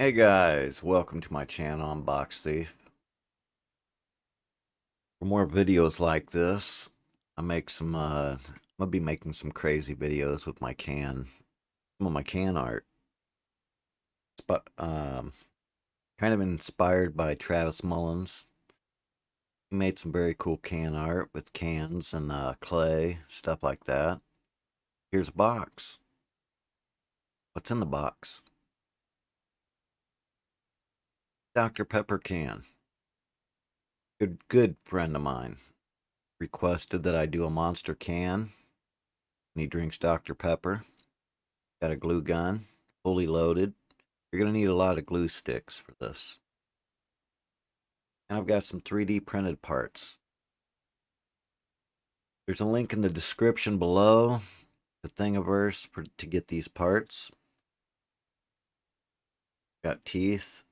Hey guys, welcome to my channel. I'm Box Thief. For more videos like this, I'm gonna be making some crazy videos with some of my can art. But kind of inspired by Travis Mullins. He made some very cool can art with cans and clay, stuff like that. Here's a box. What's in the box? Dr. Pepper can. Good friend of mine requested that I do a monster can, and he drinks Dr. Pepper. Got a glue gun, fully loaded. You're going to need a lot of glue sticks for this. And I've got some 3D printed parts. There's a link in the description below, the Thingiverse, to get these parts. Got teeth,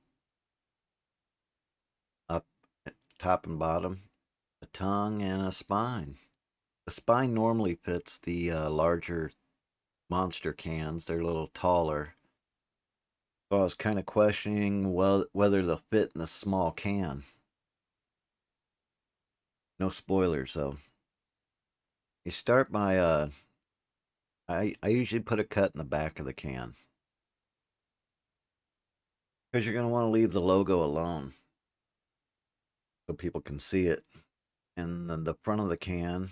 up, top and bottom, a tongue, and a spine. The spine normally fits the larger monster cans. They're a little taller. So I was kind of questioning whether they'll fit in a small can. No spoilers though. You start by I usually put a cut in the back of the can because you're going to want to leave the logo alone so people can see it. And then the front of the can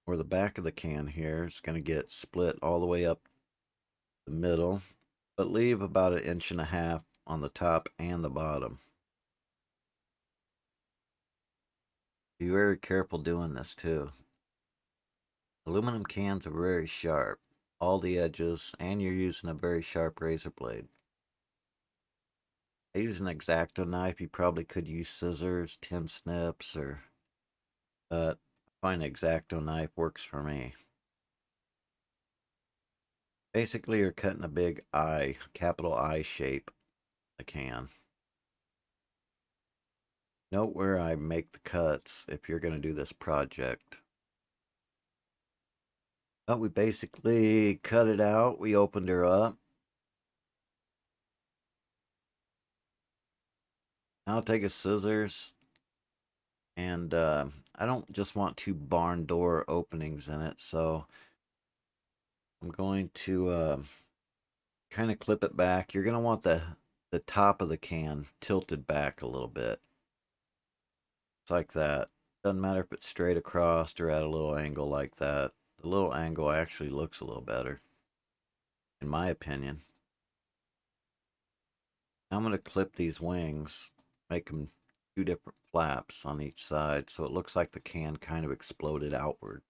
or the back of the can here is going to get split all the way up the middle, but leave about 1.5 inches on the top and the bottom. Be very careful doing this too. Aluminum cans are very sharp, all the edges, and you're using a very sharp razor blade. I use an X-Acto knife. You probably could use scissors, tin snips, but I find X-Acto knife works for me. Basically, you're cutting a big I, capital I shape, the can. Note where I make the cuts if you're going to do this project. But we basically cut it out. We opened her up. Now I'll take a scissors, and I don't just want two barn door openings in it, so I'm going to kind of clip it back. You're going to want the top of the can tilted back a little bit. It's like that. Doesn't matter if it's straight across or at a little angle like that. The little angle actually looks a little better, in my opinion. I'm going to clip these wings, make them two different flaps on each side so it looks like the can kind of exploded outward.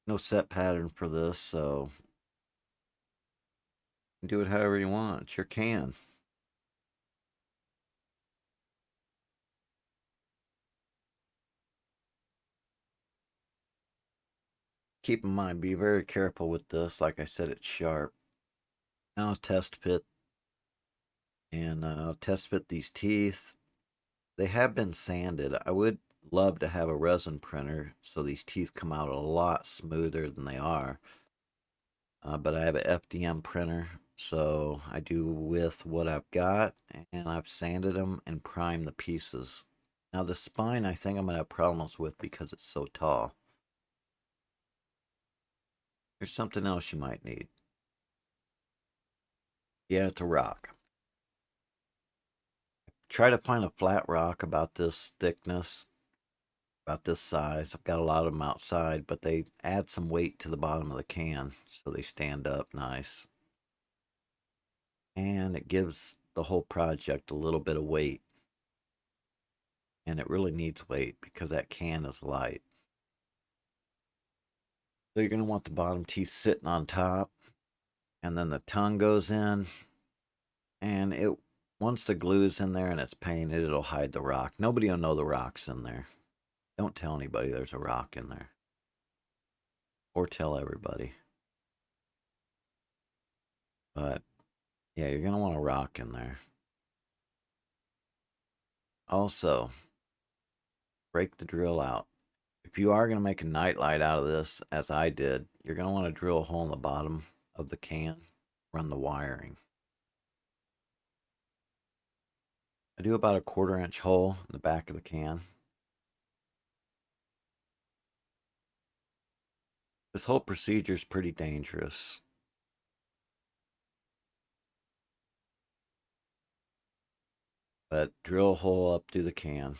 No set pattern for this, so you can do it however you want. It's your can. Keep in mind, be very careful with this. Like I said, it's sharp. Now I'll test fit, and I'll test fit these teeth. They have been sanded. I would love to have a resin printer so these teeth come out a lot smoother than they are. But I have an FDM printer, so I do with what I've got, and I've sanded them and primed the pieces. Now the spine I think I'm going to have problems with because it's so tall. There's something else you might need. Yeah, it's a rock. Try to find a flat rock about this thickness, about this size. I've got a lot of them outside, but they add some weight to the bottom of the can so they stand up nice. And it gives the whole project a little bit of weight. And it really needs weight because that can is light. So you're going to want the bottom teeth sitting on top, and then the tongue goes in, and it once the glue's in there and it's painted, it'll hide the rock. Nobody will know the rock's in there. Don't tell anybody there's a rock in there. Or tell everybody. But yeah, you're going to want a rock in there. Also, break the drill out. If you are going to make a nightlight out of this, as I did, you're going to want to drill a hole in the bottom of the can, run the wiring. I do about a 1/4 inch hole in the back of the can. This whole procedure is pretty dangerous. But drill a hole up through the can.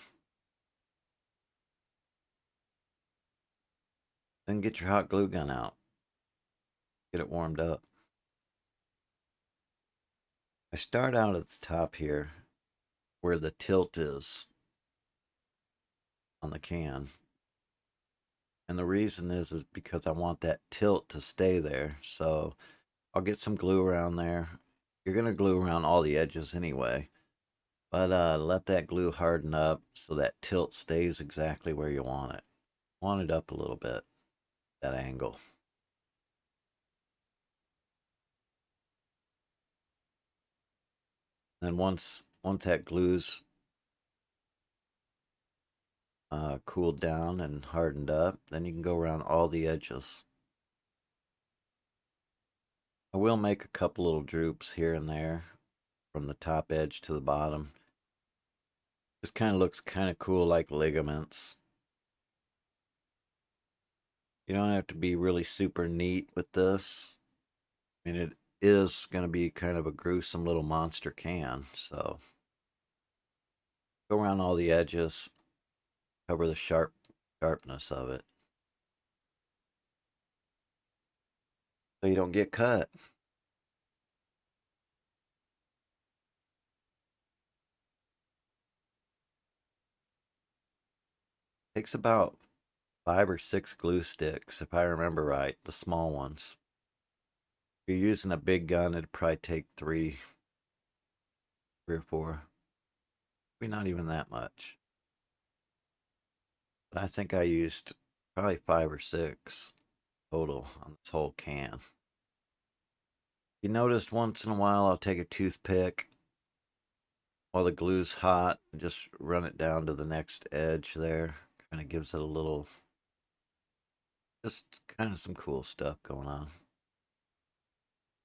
Then get your hot glue gun out. Get it warmed up. I start out at the top here where the tilt is on the can. And the reason is because I want that tilt to stay there. So I'll get some glue around there. You're going to glue around all the edges anyway. But let that glue harden up so that tilt stays exactly where you want it. Want it up a little bit, that angle. Then once that glue's cooled down and hardened up, then you can go around all the edges. I will make a couple little droops here and there from the top edge to the bottom. This kind of looks kind of cool, like ligaments. You don't have to be really super neat with this. I mean, it is going to be kind of a gruesome little monster can, so go around all the edges, cover the sharpness of it so you don't get cut. Takes about 5 or 6 glue sticks, if I remember right, the small ones. If you're using a big gun, it'd probably take 3 or 4. Maybe not even that much. But I think I used probably 5 or 6 total on this whole can. You noticed once in a while I'll take a toothpick while the glue's hot and just run it down to the next edge there. Kind of gives it a little, just kind of some cool stuff going on.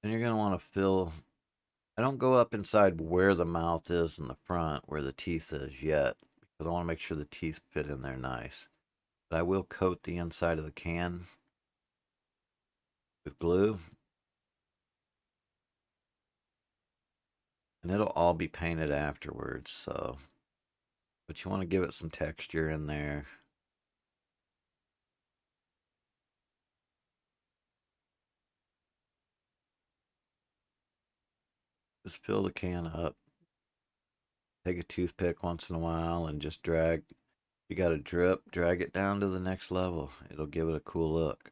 And you're going to want to fill, I don't go up inside where the mouth is in the front, where the teeth is yet, because I want to make sure the teeth fit in there nice. But I will coat the inside of the can with glue. And it'll all be painted afterwards, so. But you want to give it some texture in there. Just fill the can up. Take a toothpick once in a while and just drag. You got a drip, drag it down to the next level. It'll give it a cool look.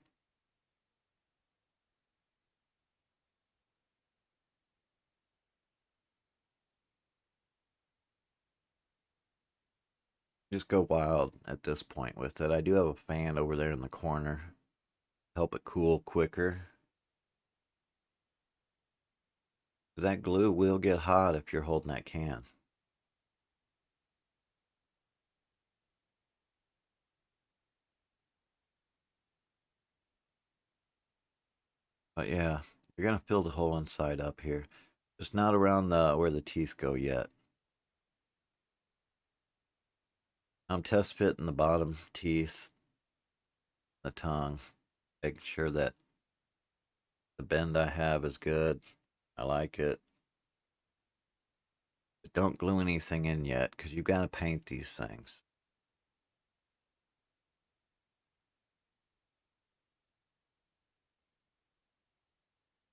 Just go wild at this point with it. I do have a fan over there in the corner. Help it cool quicker. That glue will get hot if you're holding that can. But yeah, you're gonna fill the whole inside up here. Just not around the where the teeth go yet. I'm test fitting the bottom teeth, the tongue, making sure that the bend I have is good. I like it. But don't glue anything in yet because you've got to paint these things.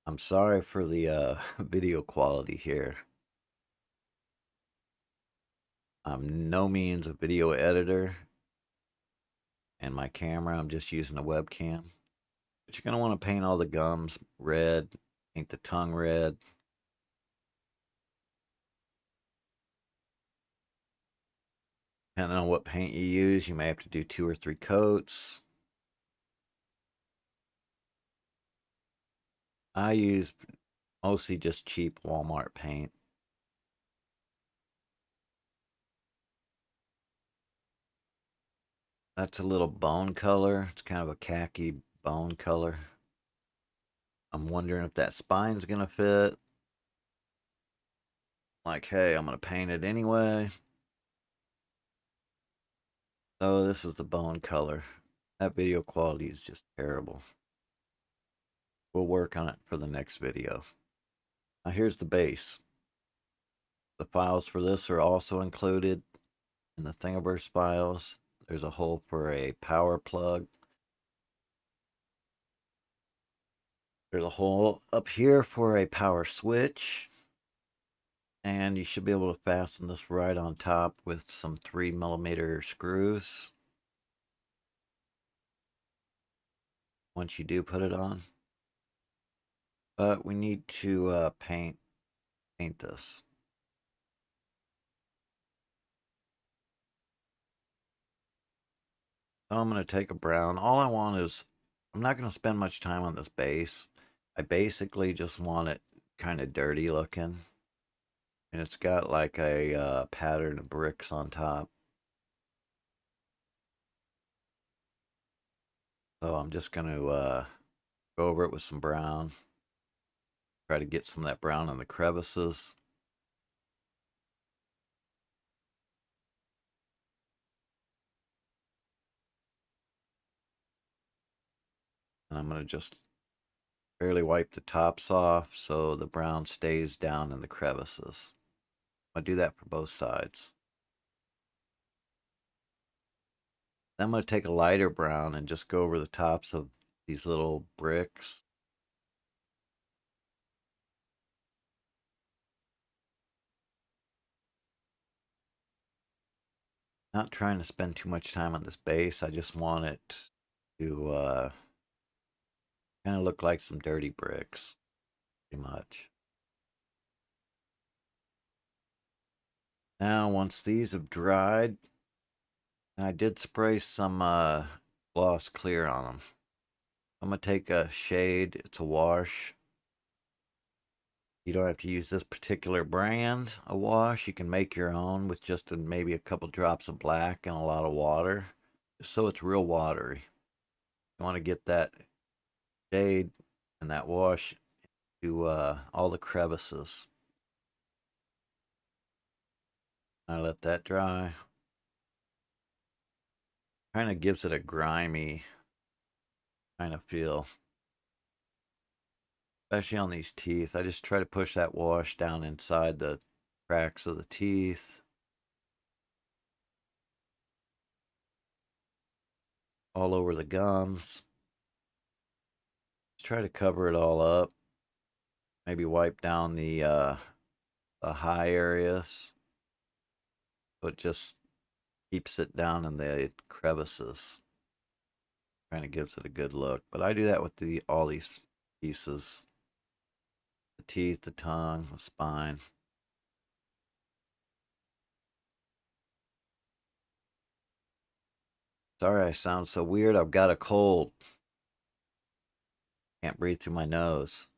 I'm sorry for the video quality here. I'm no means a video editor, and my camera, I'm just using a webcam. But you're going to want to paint all the gums red, paint the tongue red. Depending on what paint you use, you may have to do 2 or 3 coats. I use mostly just cheap Walmart paint. That's a little bone color. It's kind of a khaki bone color. I'm wondering if that spine's gonna fit. Like, hey, I'm gonna paint it anyway. Oh, this is the bone color. That video quality is just terrible. We'll work on it for the next video. Now here's the base. The files for this are also included in the Thingiverse files. There's a hole for a power plug. There's a hole up here for a power switch. And you should be able to fasten this right on top with some 3mm screws. Once you do put it on. But we need to paint this. So I'm going to take a brown. All I want is, I'm not going to spend much time on this base. I basically just want it kind of dirty looking. And it's got like a pattern of bricks on top. So I'm just going to go over it with some brown. Try to get some of that brown in the crevices. And I'm going to just barely wipe the tops off so the brown stays down in the crevices. I'll do that for both sides. Then I'm going to take a lighter brown and just go over the tops of these little bricks. Not trying to spend too much time on this base. I just want it to kind of look like some dirty bricks, pretty much. Now, once these have dried, and I did spray some gloss clear on them. I'm going to take a shade. It's a wash. You don't have to use this particular brand of wash. You can make your own with just maybe a couple drops of black and a lot of water, just so it's real watery. You want to get that shade and that wash to all the crevices. I let that dry. Kind of gives it a grimy kind of feel, especially on these teeth. I just try to push that wash down inside the cracks of the teeth. All over the gums. Just try to cover it all up. Maybe wipe down the high areas, but just keeps it down in the crevices. Kind of gives it a good look. But I do that with all these pieces: the teeth, the tongue, the spine. Sorry I sound so weird. I've got a cold. Can't breathe through my nose.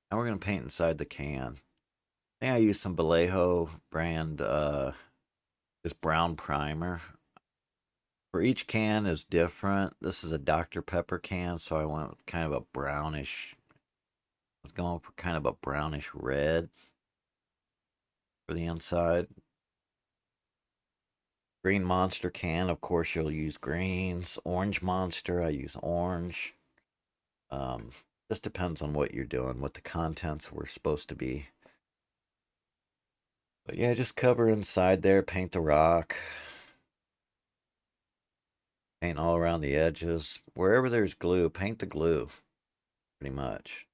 Now we're going to paint inside the can. I think I used some Vallejo brand, this brown primer. For each can is different. This is a Dr. Pepper can, so I went with kind of a brownish. I was going for kind of a brownish red for the inside. Green Monster can, of course, you'll use greens. Orange Monster, I use orange. Um, just depends on what you're doing, what the contents were supposed to be. But yeah, just cover inside there, paint the rock. Paint all around the edges. Wherever there's glue, paint the glue, pretty much.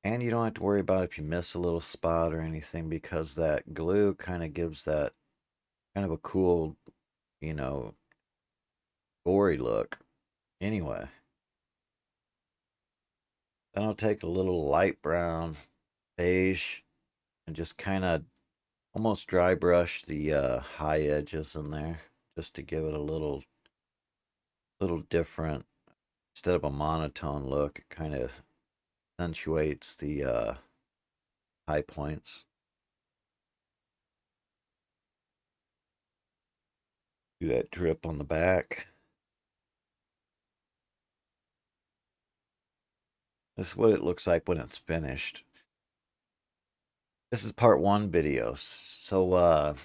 And you don't have to worry about if you miss a little spot or anything, because that glue kind of gives that kind of a cool, you know, gory look. Anyway, then I'll take a little light brown beige and just kind of almost dry brush the high edges in there, just to give it a little different. Instead of a monotone look, it kind of accentuates the high points. Do that drip on the back. This is what it looks like when it's finished. This is part one video. So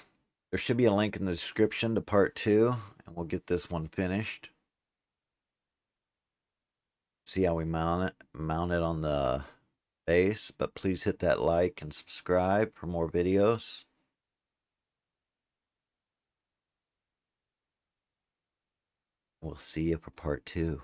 there should be a link in the description to part two, and we'll get this one finished. See how we mount it on the base, but please hit that like and subscribe for more videos. We'll see you for part two.